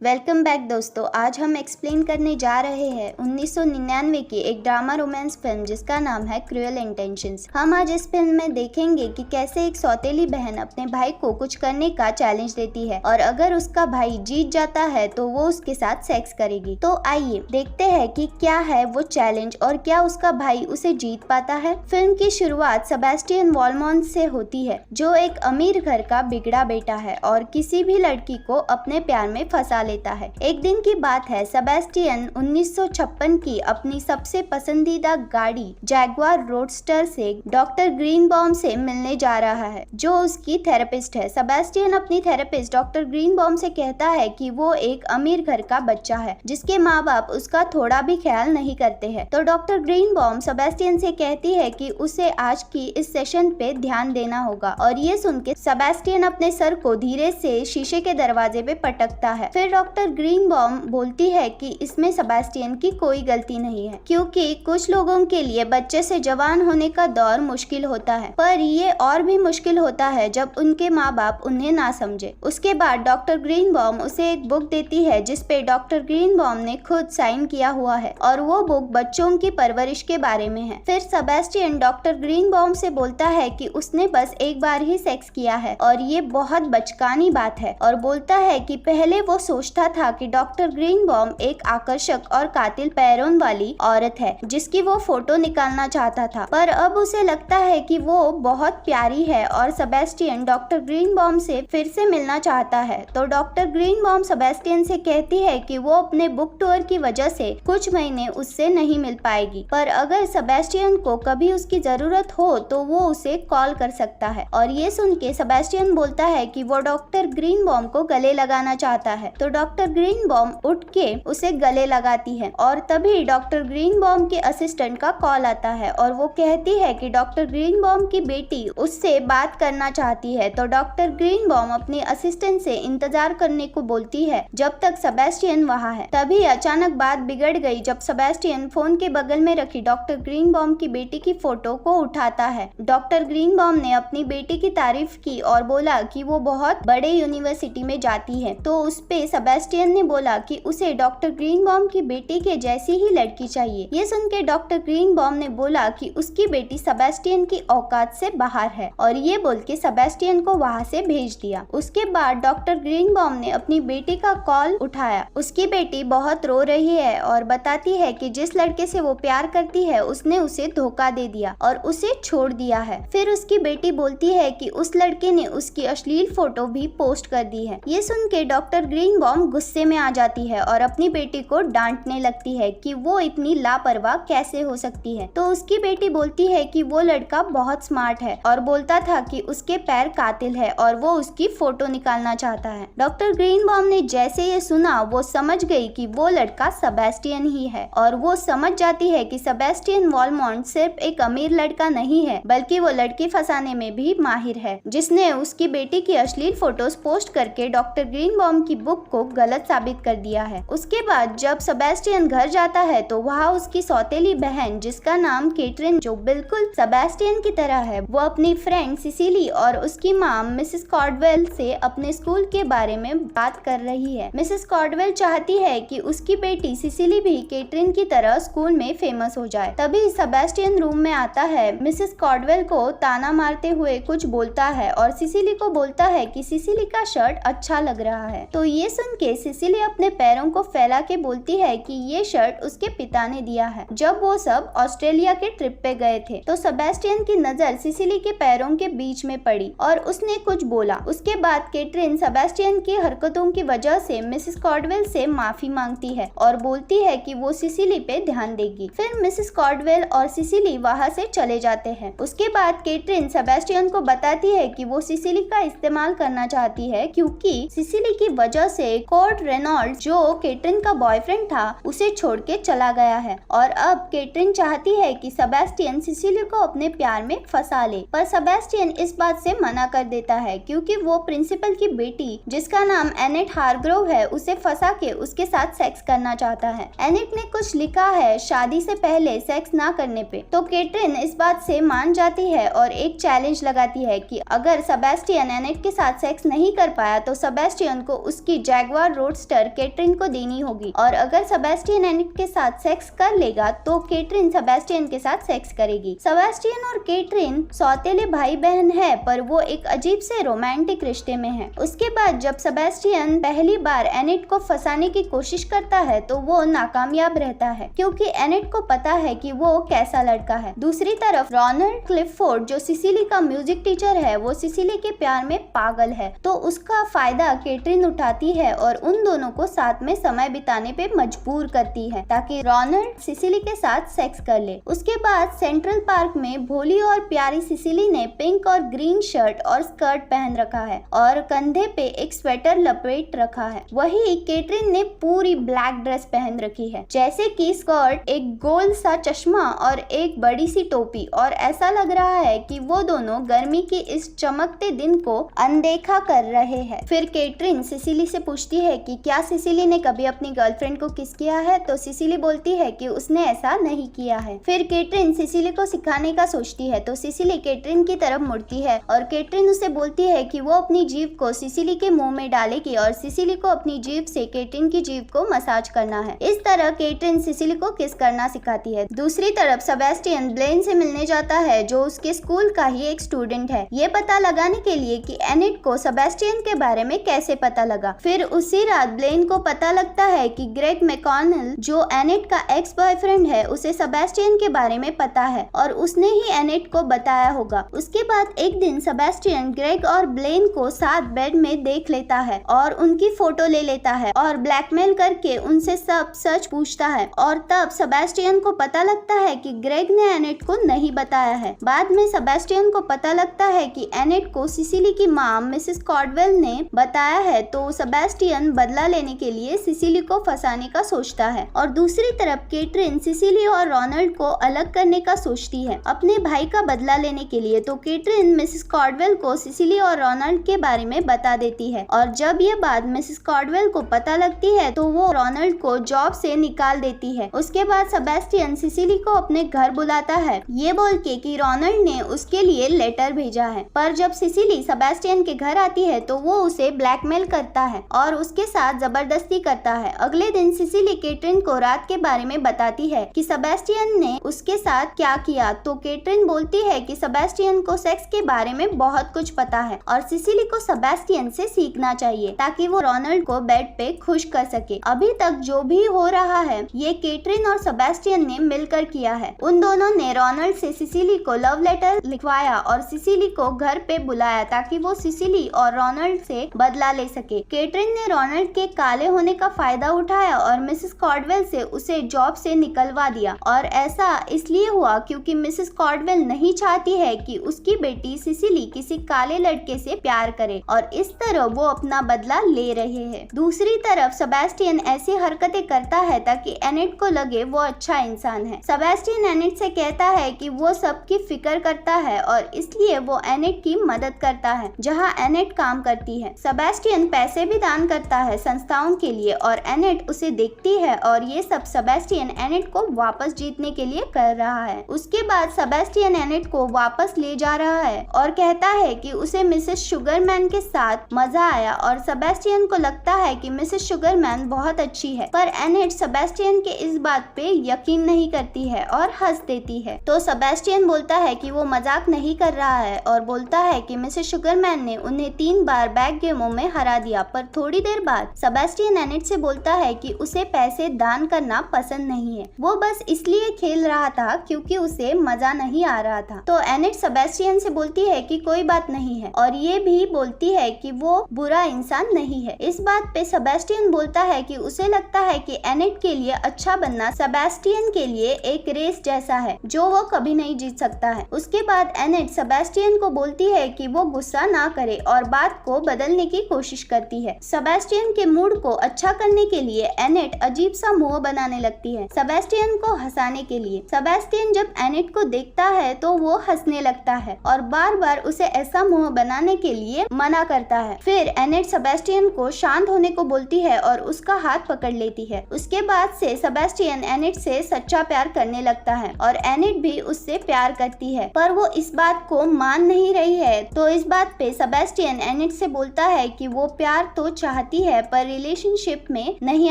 Welcome back दोस्तों। आज हम एक्सप्लेन करने जा रहे हैं 1999 की एक ड्रामा रोमांस फिल्म जिसका नाम है क्रूएल इंटेंशंस। हम आज इस फिल्म में देखेंगे कि कैसे एक सौतेली बहन अपने भाई को कुछ करने का चैलेंज देती है और अगर उसका भाई जीत जाता है तो वो उसके साथ सेक्स करेगी। तो आइए देखते हैं कि क्या है वो चैलेंज और क्या उसका भाई उसे जीत पाता है। फिल्म की शुरुआत सेबेस्टियन वॉलमॉन्ट से होती है जो एक अमीर घर का बिगड़ा बेटा है और किसी भी लड़की को अपने प्यार में फंसा लेता है। एक दिन की बात है, सेबेस्टियन 1956 की अपनी सबसे पसंदीदा गाड़ी जैगवार रोडस्टर से डॉक्टर ग्रीनबॉम से मिलने जा रहा है जो उसकी थेरेपिस्ट है। सेबेस्टियन अपनी थेरेपिस्ट डॉक्टर ग्रीनबॉम से कहता है कि वो एक अमीर घर का बच्चा है जिसके माँ बाप उसका थोड़ा भी ख्याल नहीं करते हैं। तो डॉक्टर ग्रीनबॉम सेबेस्टियन से कहती है कि उसे आज की इस सेशन पे ध्यान देना होगा और ये सुन के सेबेस्टियन अपने सर को धीरे से शीशे के दरवाजे पे पटकता है। फिर डॉक्टर ग्रीनबॉम बोलती है कि इसमें सेबेस्टियन की कोई गलती नहीं है क्योंकि कुछ लोगों के लिए बच्चे से जवान होने का दौर मुश्किल होता है, पर ये और भी मुश्किल होता है जब उनके माँ बाप उन्हें ना समझे। उसके बाद डॉक्टर ग्रीनबॉम उसे एक बुक देती है जिसपे डॉक्टर ग्रीनबॉम ने खुद साइन किया हुआ है और वो बुक बच्चों की परवरिश के बारे में है। फिर सेबेस्टियन डॉक्टर ग्रीनबॉम से बोलता है कि उसने बस एक बार ही सेक्स किया है और ये बहुत बचकानी बात है और बोलता है कि पहले वो सोचता था कि डॉक्टर ग्रीनबॉम एक आकर्षक और कातिल पैरों वाली औरत है जिसकी वो फोटो निकालना चाहता था, पर अब उसे लगता है कि वो बहुत प्यारी है और सेबेस्टियन डॉक्टर ग्रीनबॉम से फिर से मिलना चाहता है। तो डॉक्टर ग्रीनबॉम सेबेस्टियन से कहती है कि वो अपने बुक टूर की वजह से कुछ महीने उससे नहीं मिल पाएगी, पर अगर सेबेस्टियन को कभी उसकी जरूरत हो तो वो उसे कॉल कर सकता है। और ये सुन के सेबेस्टियन बोलता है कि वो डॉक्टर ग्रीनबॉम को गले लगाना चाहता है। तो डॉक्टर ग्रीनबॉम उठ के उसे गले लगाती है और तभी डॉक्टर ग्रीनबॉम के असिस्टेंट का कॉल आता है और वो कहती है कि डॉक्टर ग्रीनबॉम की बेटी उससे बात करना चाहती है। तो डॉक्टर ग्रीनबॉम अपनी असिस्टेंट से इंतजार करने को बोलती है जब तक सेबेस्टियन वहाँ है। तभी अचानक बात बिगड़ गई जब सेबेस्टियन फोन के बगल में रखी डॉक्टर ग्रीनबॉम की बेटी की फोटो को उठाता है। डॉक्टर ग्रीनबॉम ने अपनी बेटी की तारीफ की और बोला कि वो बहुत बड़े यूनिवर्सिटी में जाती है। तो उस पे सेबेस्टियन ने बोला कि उसे डॉक्टर ग्रीनबॉम की बेटी के जैसी ही लड़की चाहिए। ये सुन के डॉक्टर ग्रीनबॉम ने बोला कि उसकी बेटी सेबेस्टियन की औकात से बाहर है और ये बोल के सेबेस्टियन को वहाँ से भेज दिया। उसके बाद डॉक्टर ग्रीनबॉम ने अपनी बेटी का कॉल उठाया। उसकी बेटी बहुत रो रही है और बताती है कि जिस लड़के से वो प्यार करती है उसने उसे धोखा दे दिया और उसे छोड़ दिया है। फिर उसकी बेटी बोलती है कि उस लड़के ने उसकी अश्लील फोटो भी पोस्ट कर दी है। ये सुन के डॉक्टर ग्रीनबॉम गुस्से में आ जाती है और अपनी बेटी को डांटने लगती है कि वो इतनी लापरवाह कैसे हो सकती है। तो उसकी बेटी बोलती है कि वो लड़का बहुत स्मार्ट है और बोलता था कि उसके पैर कातिल है और वो उसकी फोटो निकालना चाहता है। डॉक्टर ग्रीनबॉम ने जैसे ये सुना वो समझ गई कि वो लड़का सेबेस्टियन ही है और वो समझ जाती है कि सेबेस्टियन वॉलमॉन्ट सिर्फ एक अमीर लड़का नहीं है बल्कि वो लड़की फंसाने में भी माहिर है जिसने उसकी बेटी की अश्लील फोटोज पोस्ट करके डॉक्टर ग्रीनबॉम की बुक को गलत साबित कर दिया है। उसके बाद जब सेबेस्टियन घर जाता है तो वहाँ उसकी सौतेली बहन जिसका नाम कैटरिन जो बिल्कुल सेबेस्टियन की तरह है, वो अपनी फ्रेंड सिसिली और उसकी माँ मिसेस कॉर्डवेल से अपने स्कूल के बारे में बात कर रही है। मिसेस कॉर्डवेल चाहती है कि उसकी बेटी सिसिली भी कैटरिन की तरह स्कूल में फेमस हो जाए। तभी सेबेस्टियन रूम में आता है, मिसेस कॉर्डवेल को ताना मारते हुए कुछ बोलता है और सिसिली को बोलता है कि सिसिली का शर्ट अच्छा लग रहा है। तो ये सुन के सिसिली अपने पैरों को फैला के बोलती है कि ये शर्ट उसके पिता ने दिया है जब वो सब ऑस्ट्रेलिया के ट्रिप पे गए थे। तो सेबेस्टियन की नजर सिसिली के पैरों के बीच में पड़ी और उसने कुछ बोला। उसके बाद कैटरिन सेबेस्टियन की हरकतों की वजह से मिसेस कॉर्डवेल से माफी मांगती है और बोलती है कि वो सिसिली पे ध्यान देगी। फिर मिसेस कॉर्डवेल और सिसिली वहाँ से चले जाते हैं। उसके बाद कैटरिन सेबेस्टियन को बताती है कि वो सिसिली का इस्तेमाल करना चाहती है क्योंकि सिसिली की वजह से कोर्ट रेनॉल्ड जो कैटरिन का बॉयफ्रेंड था उसे छोड़ के चला गया है और अब कैटरिन चाहती है कि सेबेस्टियन सिसिली को अपने प्यार में फंसा ले, पर सेबेस्टियन इस बात से मना कर देता है क्योंकि वो प्रिंसिपल की बेटी जिसका नाम एनेट हार्ग्रोव है उसे फंसा के उसके साथ सेक्स करना चाहता है। एनेट ने कुछ लिखा है शादी से पहले सेक्स ना करने पे। तो कैटरिन इस बात से मान जाती है और एक चैलेंज लगाती है कि अगर सेबेस्टियन एनेट के साथ सेक्स नहीं कर पाया तो सेबेस्टियन को उसकी जैग जैगवार रोडस्टर कैटरीन को देनी होगी, और अगर सेबेस्टियन एनिट के साथ सेक्स कर लेगा तो कैटरीन सेबेस्टियन के साथ सेक्स करेगी। सेबेस्टियन और कैटरीन सौतेले भाई बहन है, पर वो एक अजीब से रोमांटिक रिश्ते में है। उसके बाद जब सेबेस्टियन पहली बार एनिट को फंसाने की कोशिश करता है तो वो नाकामयाब रहता है, क्योंकि एनिट को पता है कि वो कैसा लड़का है। दूसरी तरफ रोनाल्ड क्लिफोर्ड जो सिसिली का म्यूजिक टीचर है, वो सिसिली के प्यार में पागल है, तो उसका फायदा कैटरीन उठाती है और उन दोनों को साथ में समय बिताने पे मजबूर करती है ताकि रोनाल्ड सिसिली के साथ सेक्स कर ले। उसके बाद सेंट्रल पार्क में भोली और प्यारी सिसिली ने पिंक और ग्रीन शर्ट और स्कर्ट पहन रखा है और कंधे पे एक स्वेटर लपेट रखा है। वही कैटरीन ने पूरी ब्लैक ड्रेस पहन रखी है, जैसे कि स्कर्ट, एक गोल सा चश्मा और एक बड़ी सी टोपी, और ऐसा लग रहा है कि वो दोनों गर्मी की इस चमकते दिन को अनदेखा कर रहे हैं। फिर कैटरीन सिसिली से पूछती है कि क्या सिसिली ने कभी अपनी गर्लफ्रेंड को किस किया है, तो सिसिली बोलती है कि उसने ऐसा नहीं किया है। फिर कैटरीन सिसिली को सिखाने का सोचती है, तो सिसिली कैटरीन की तरफ मुड़ती है और कैटरीन उसे बोलती है कि वो अपनी जीभ को सिसिली के मुंह में डालेगी और सिसिली को अपनी जीभ से कैटरीन की जीभ को मसाज करना है। इस तरह कैटरीन सिसिली को किस करना सिखाती है। दूसरी तरफ सेबेस्टियन ब्लेन से मिलने जाता है, जो उसके स्कूल का ही एक स्टूडेंट है, ये पता लगाने के लिए कि एनिट को सेबेस्टियन के बारे में कैसे पता लगा। फिर उसी रात ब्लेन को पता लगता है कि ग्रेग मैकॉनल जो एनिट का एक्स बॉयफ्रेंड है, उसे सेबेस्टियन के बारे में पता है और उसने ही एनिट को बताया होगा। उसके बाद एक दिन सेबेस्टियन ग्रेग और ब्लेन को साथ बेड में देख लेता है और उनकी फोटो ले लेता है और ब्लैकमेल करके उनसे सब सच पूछता है, और तब सेबेस्टियन को पता लगता है कि ग्रेग ने एनिट को नहीं बताया है। बाद में सेबेस्टियन को पता लगता है कि एनिट को सिसिली की मां मिसेस कॉर्डवेल ने बताया है, तो सेबेस्टियन बदला लेने के लिए सिसिली को फंसाने का सोचता है। और दूसरी तरफ कैटरीन सिसिली और रोनाल्ड को अलग करने का सोचती है अपने भाई का बदला लेने के लिए, तो कैटरीन मिसेस कॉर्डवेल को सिसिली और रोनाल्ड के बारे में बता देती है, और जब ये बात मिसेस कॉर्डवेल को पता लगती है तो वो रोनाल्ड को जॉब से निकाल देती है। उसके बाद सेबेस्टियन सिसिली को अपने घर बुलाता है, ये बोल के कि रोनाल्ड ने उसके लिए लेटर भेजा है। पर जब सिसिली सेबेस्टियन के घर आती है तो वो उसे ब्लैकमेल करता है और उसके साथ जबरदस्ती करता है। अगले दिन सिसिली कैटरीन को रात के बारे में बताती है कि सेबेस्टियन ने उसके साथ क्या किया, तो कैटरीन बोलती है कि सेबेस्टियन को सेक्स के बारे में बहुत कुछ पता है और सिसिली को सेबेस्टियन से सीखना चाहिए ताकि वो रोनाल्ड को बेड पे खुश कर सके। अभी तक जो भी हो रहा है ये कैटरीन और सेबेस्टियन ने मिलकर किया है। उन दोनों ने रोनाल्ड से सिसिली को लव लेटर लिखवाया और सिसिली को घर पे बुलाया ताकि वो सिसिली और रोनाल्ड से बदला ले सके। कैटरीन ने रोनाल्ड के काले होने का फायदा उठाया और मिसेस कॉर्डवेल से उसे जॉब से निकलवा दिया, और ऐसा इसलिए हुआ क्योंकि मिसेस कॉर्डवेल नहीं चाहती है कि उसकी बेटी सिसिली किसी काले लड़के से प्यार करे, और इस तरह वो अपना बदला ले रहे हैं। दूसरी तरफ सेबेस्टियन ऐसी हरकतें करता है ताकि एनिट को लगे वो अच्छा इंसान है। सेबेस्टियन एनिट से कहता है कि वो सबकी फिक्र करता है और इसलिए वो एनिट की मदद करता है जहाँ एनिट काम करती है। सेबेस्टियन पैसे भी दान करता है संस्थाओं के लिए और एनिट उसे देखती है, और ये सब सेबेस्टियन एनिट को वापस जीतने के लिए कर रहा है। उसके बाद सेबेस्टियन एनिट को वापस ले जा रहा है और कहता है कि उसे मिसेस शुगरमैन के साथ मजा आया, और सेबेस्टियन को लगता है कि मिसेस शुगरमैन बहुत अच्छी है, पर एनिट सेबेस्टियन के इस बात पे यकीन नहीं करती है और हंस देती है। तो सेबेस्टियन बोलता है कि वो मजाक नहीं कर रहा है और बोलता है कि मिसेस शुगरमैन ने उन्हें 3 बार बैक गेमों में हरा दिया। पर थोड़ी देर बाद सेबेस्टियन एनिट से बोलता है कि उसे पैसे दान करना पसंद नहीं है, वो बस इसलिए खेल रहा था क्योंकि उसे मजा नहीं आ रहा था। तो एनिट सेबेस्टियन से बोलती है कि कोई बात नहीं है, और ये भी बोलती है कि वो बुरा इंसान नहीं है। इस बात पे सेबेस्टियन बोलता है कि उसे लगता है कि एनिट के लिए अच्छा बनना सेबेस्टियन के लिए एक रेस जैसा है जो वो कभी नहीं जीत सकता है। उसके बाद एनिट सेबेस्टियन को बोलती है कि वो गुस्सा ना करे और बात को बदलने की कोशिश करती है। सेबेस्टियन के मूड को अच्छा करने के लिए एनिट अजीब सा मुंह बनाने लगती है सेबेस्टियन को हंसाने के लिए। सेबेस्टियन जब एनिट को देखता है तो वो हंसने लगता है और बार बार उसे ऐसा मुंह बनाने के लिए मना करता है। फिर एनिट सेबेस्टियन को शांत होने को बोलती है और उसका हाथ पकड़ लेती है। उसके बाद से सेबेस्टियन एनिट से सच्चा प्यार करने लगता है और एनिट भी उससे प्यार करती है, पर वो इस बात को मान नहीं रही है। तो इस बात पे सेबेस्टियन एनिट से बोलता है कि वो प्यार तो चाहता चाहती है पर रिलेशनशिप में नहीं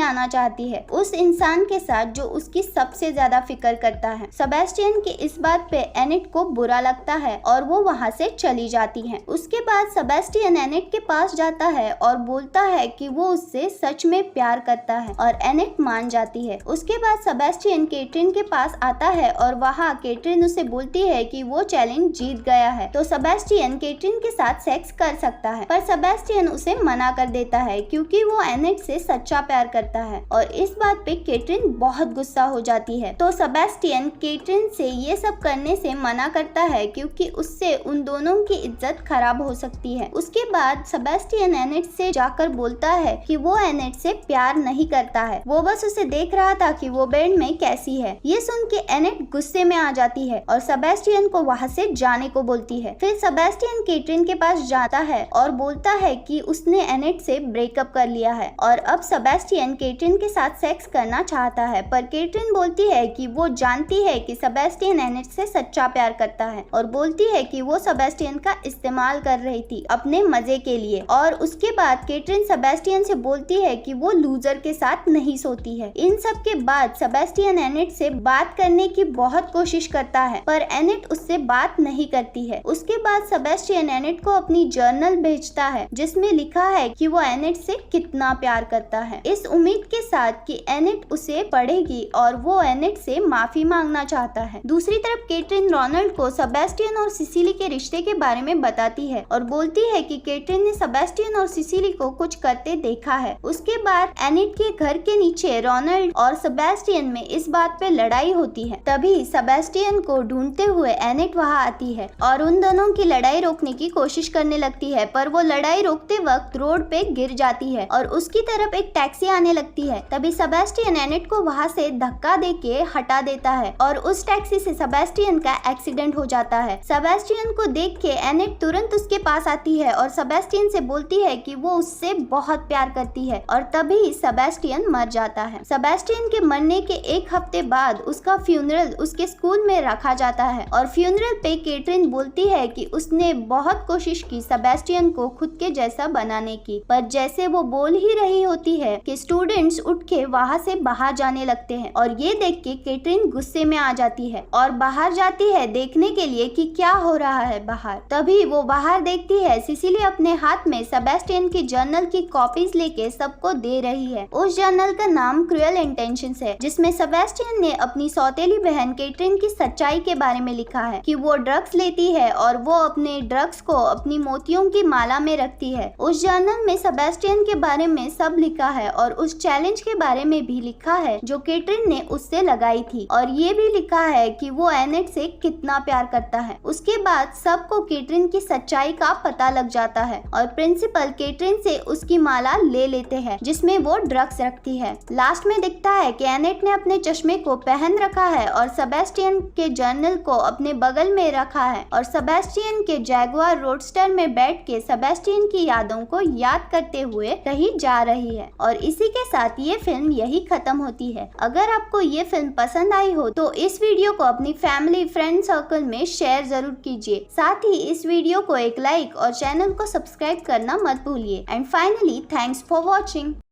आना चाहती है, उस इंसान के साथ जो उसकी सबसे ज्यादा फिक्र करता है। सेबेस्टियन की इस बात पे एनिट को बुरा लगता है और वो वहाँ से चली जाती है। उसके बाद सेबेस्टियन एनिट के पास जाता है और बोलता है कि वो उससे सच में प्यार करता है और एनिट मान जाती है। उसके बाद सेबेस्टियन कैटरीन के पास आता है और वहाँ कैटरीन उसे बोलती है कि वो चैलेंज जीत गया है तो सेबेस्टियन कैटरीन के साथ सेक्स कर सकता है, पर सेबेस्टियन उसे मना कर देता है क्योंकि वो एनिट से सच्चा प्यार करता है और इस बात पे कैटरीन बहुत गुस्सा हो जाती है। तो सेबेस्टियन कैटरीन से ये सब करने से मना करता है क्योंकि उससे उन दोनों की इज्जत खराब हो सकती है। उसके बाद सेबेस्टियन एनिट से जाकर बोलता है कि वो एनिट से प्यार नहीं करता है, वो बस उसे देख रहा था कि वो बेड में कैसी है। ये सुन के एनिट गुस्से में आ जाती है और सेबेस्टियन को वहाँ से जाने को बोलती है। फिर सेबेस्टियन कैटरीन के पास जाता है और बोलता है कि उसने एनिट से ब्रेकअप कर लिया है और अब सेबेस्टियन कैटरीन के साथ सेक्स करना चाहता है, पर कैटरीन बोलती है कि वो जानती है कि सेबेस्टियन एनिट से सच्चा प्यार करता है और बोलती है कि वो सेबेस्टियन का इस्तेमाल कर रही थी अपने मजे के लिए। और उसके बाद कैटरीन सेबेस्टियन से बोलती है कि वो लूजर के साथ नहीं सोती है। इन सब के बाद सेबेस्टियन एनिट से बात करने की बहुत कोशिश करता है पर एनिट उससे बात नहीं करती है। उसके बाद सेबेस्टियन एनिट को अपनी जर्नल भेजता है जिसमें लिखा है कि वो एनिट से कितना प्यार करता है, इस उम्मीद के साथ कि एनिट उसे पढ़ेगी और वो एनिट से माफी मांगना चाहता है। दूसरी तरफ कैटरीन रोनाल्ड को सेबेस्टियन और सिसिली के रिश्ते के बारे में बताती है और बोलती है कि कैटरीन ने सेबेस्टियन और सिसिली को कुछ करते देखा है। उसके बाद एनिट के घर के नीचे रोनाल्ड और सेबेस्टियन में इस बात पे लड़ाई होती है। तभी सेबेस्टियन को ढूंढते हुए एनिट वहाँ आती है और उन दोनों की लड़ाई रोकने की कोशिश करने लगती है, पर वो लड़ाई रोकते वक्त रोड पे गिर जाती है और उसकी तरफ एक टैक्सी आने लगती है। तभी सेबेस्टियन एनिट को वहाँ से धक्का देके हटा देता है और उस टैक्सी से सेबेस्टियन का एक्सीडेंट हो जाता है। सेबेस्टियन को देख के एनिट तुरंत उसके पास आती है और सेबेस्टियन से बोलती है कि वो उससे बहुत प्यार करती है और तभी सेबेस्टियन मर जाता है। सेबेस्टियन के मरने के एक हफ्ते बाद उसका फ्यूनरल उसके स्कूल में रखा जाता है और फ्यूनरल पे कैटरीन बोलती है कि उसने बहुत कोशिश की सेबेस्टियन को खुद के जैसा बनाने की, पर जैसे वो बोल ही रही होती है कि स्टूडेंट्स उठ के वहाँ से बाहर जाने लगते हैं और ये देख के कैटरीन गुस्से में आ जाती है और बाहर जाती है देखने के लिए कि क्या हो रहा है बाहर। तभी वो बाहर देखती है सिसिली अपने हाथ में सेबेस्टियन की जर्नल की कॉपीज लेके सबको दे रही है। उस जर्नल का नाम क्रूएल इंटेंशंस है जिसमें सेबेस्टियन ने अपनी सौतेली बहन कैटरीन की सच्चाई के बारे में लिखा है कि वो ड्रग्स लेती है और वो अपने ड्रग्स को अपनी मोतियों की माला में रखती है। उस जर्नल में सेबेस्टियन के बारे में सब लिखा है और उस चैलेंज के बारे में भी लिखा है जो कैटरीन ने उससे लगाई थी और ये भी लिखा है कि वो एनिट से कितना प्यार करता है। उसके बाद सबको कैटरीन की सच्चाई का पता लग जाता है और प्रिंसिपल कैटरीन से उसकी माला ले लेते हैं जिसमें वो ड्रग्स रखती है। लास्ट में दिखता है कि एनिट ने अपने चश्मे को पहन रखा है और सेबेस्टियन के जर्नल को अपने बगल में रखा है और सेबेस्टियन के जैगुआर रोडस्टर में बैठ के सेबेस्टियन की यादों को याद करते हुए कहीं जा रही है। और इसी के साथ ये फिल्म यही खत्म होती है। अगर आपको ये फिल्म पसंद आई हो तो इस वीडियो को अपनी फैमिली फ्रेंड सर्कल में शेयर जरूर कीजिए। साथ ही इस वीडियो को एक लाइक और चैनल को सब्सक्राइब करना मत भूलिए। And finally thanks for watching.